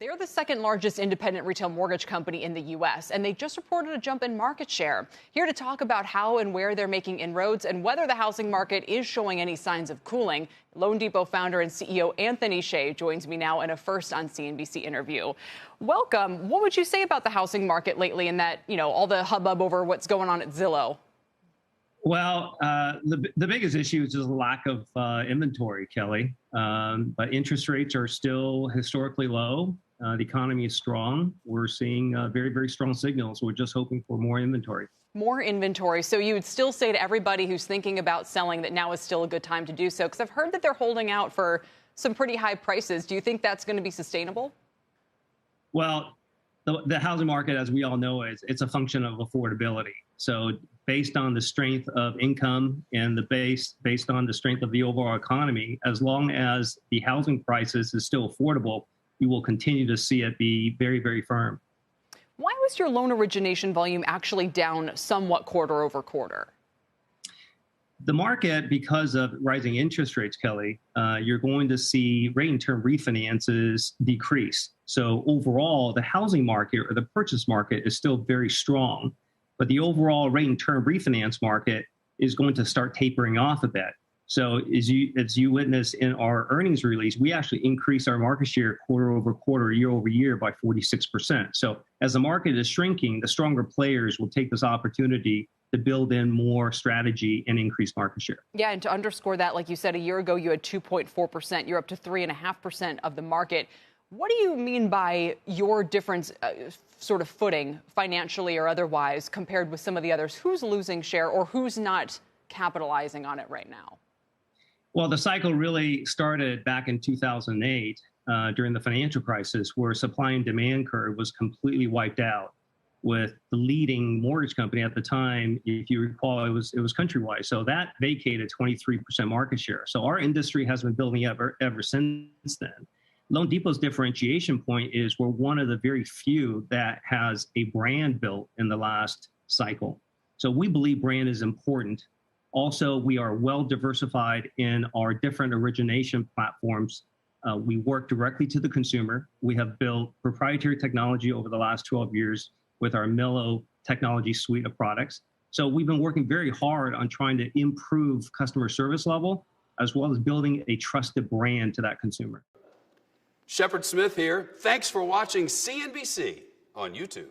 They're the second largest independent retail mortgage company in the U.S., and they just reported a jump in market share. Here to talk about how and where they're making inroads and whether the housing market is showing any signs of cooling, LoanDepot founder and CEO Anthony Shea joins me now in a first on CNBC interview. Welcome. What would you say about the housing market lately and that, all the hubbub over what's going on at Zillow? Well, the biggest issue is just the lack of inventory, Kelly. But interest rates are still historically low. The economy is strong. We're seeing very, very strong signals. We're just hoping for more inventory. More inventory. So you would still say to everybody who's thinking about selling that now is still a good time to do so? Because I've heard that they're holding out for some pretty high prices. Do you think that's going to be sustainable? Well, the housing market, as we all know, it's a function of affordability. So based on the strength of income and based on the strength of the overall economy, as long as the housing prices is still affordable, you will continue to see it be very, very firm. Why was your loan origination volume actually down somewhat quarter over quarter? The market, because of rising interest rates, Kelly, you're going to see rate and term refinances decrease. So overall, the housing market or the purchase market is still very strong, but the overall rate and term refinance market is going to start tapering off a bit. So as you witnessed in our earnings release, we actually increased our market share quarter over quarter, year over year by 46%. So as the market is shrinking, the stronger players will take this opportunity to build in more strategy and increase market share. Yeah, and to underscore that, like you said, a year ago, you had 2.4%. You're up to 3.5% of the market. What do you mean by your difference sort of footing financially or otherwise compared with some of the others? Who's losing share or who's not capitalizing on it right now? Well, the cycle really started back in 2008 during the financial crisis, where supply and demand curve was completely wiped out, with the leading mortgage company at the time, if you recall, it was Countrywide. So that vacated 23% market share. So our industry has been building up ever since then. LoanDepot's differentiation point is we're one of the very few that has a brand built in the last cycle. So we believe brand is important. Also, we are well diversified in our different origination platforms. We work directly to the consumer. We have built proprietary technology over the last 12 years with our Mello technology suite of products. So we've been working very hard on trying to improve customer service level, as well as building a trusted brand to that consumer. Shepard Smith here. Thanks for watching CNBC on YouTube.